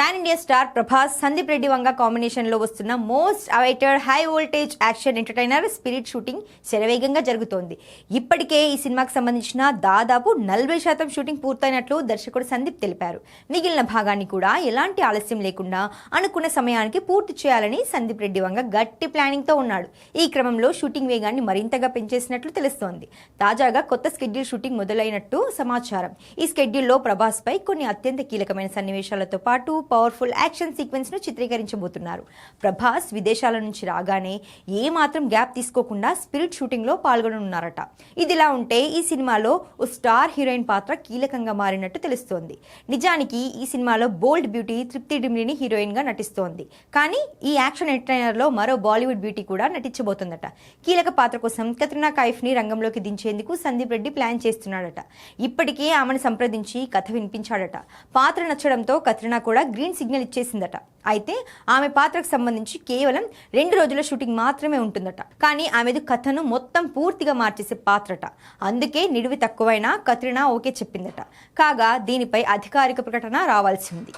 Pan India star Prabhas Sandeep Reddy Vanga combination లో వస్తున్న most awaited high voltage action entertainer Spirit shooting శరవేగంగా జరుగుతోంది. ఇప్పటికే ఈ సినిమాకి సంబంధించిన దాదాపు 40% షూటింగ్ పూర్తయినట్లు దర్శకుడు సందీప్ తెలిపారు. మిగిలిన భాగాన్ని కూడా ఎలాంటి ఆలస్యం లేకుండా అనుకున్న సమయానికి పూర్తి చేయాలని సందీప్ రెడ్డి వంగ గట్టి ప్లానింగ్ తో ఉన్నాడు. ఈ క్రమంలో షూటింగ్ వేగాన్ని మరింతగా పెంచేసినట్లు తెలుస్తోంది. తాజాగా కొత్త స్కెడ్యూల్ షూటింగ్ మొదలైనట్టు సమాచారం. ఈ స్కెడ్యూల్లో ప్రభాస్ పై కొన్ని అత్యంత కీలకమైన సన్నివేశాలతో పాటు పవర్ఫుల్ యాక్షన్ సీక్వెన్స్ ను చిత్రీకరించబోతున్నారు. ప్రభాస్ విదేశాల నుంచి రాగానే ఏ మాత్రం గ్యాప్ తీసుకోకుండా స్పిరిట్ షూటింగ్ లో పాల్గొననున్నారట. ఇదిలా ఉంటే ఈ సినిమాలో ఓ స్టార్ హీరోయిన్ పాత్ర కీలకంగా మారినట్టు తెలుస్తోంది. నిజానికి ఈ సినిమాలో బోల్డ్ బ్యూటీ తృప్తి డిమ్రిని హీరోయిన్ గా నటిస్తోంది. కానీ ఈ యాక్షన్ ఎంటర్టైనర్ లో మరో బాలీవుడ్ బ్యూటీ కూడా నటించబోతుందట. కీలక పాత్ర కోసం కత్రినా కైఫ్ ని రంగంలోకి దించేందుకు సందీప్ రెడ్డి ప్లాన్ చేస్తున్నాడట. ఇప్పటికే ఆమెను సంప్రదించి కథ వినిపించాడట. పాత్ర నచ్చడంతో కత్రినా కూడా గ్రీన్ సిగ్నల్ ఇచ్చేసిందట. అయితే ఆమె పాత్రకు సంబంధించి కేవలం 2 రోజుల షూటింగ్ మాత్రమే ఉంటుందట. కానీ ఆమెది కథను మొత్తం పూర్తిగా మార్చేసే పాత్రట. అందుకే నిడివి తక్కువైనా కత్రినా ఓకే చెప్పిందట. కాగా దీనిపై అధికారిక ప్రకటన రావాల్సి ఉంది.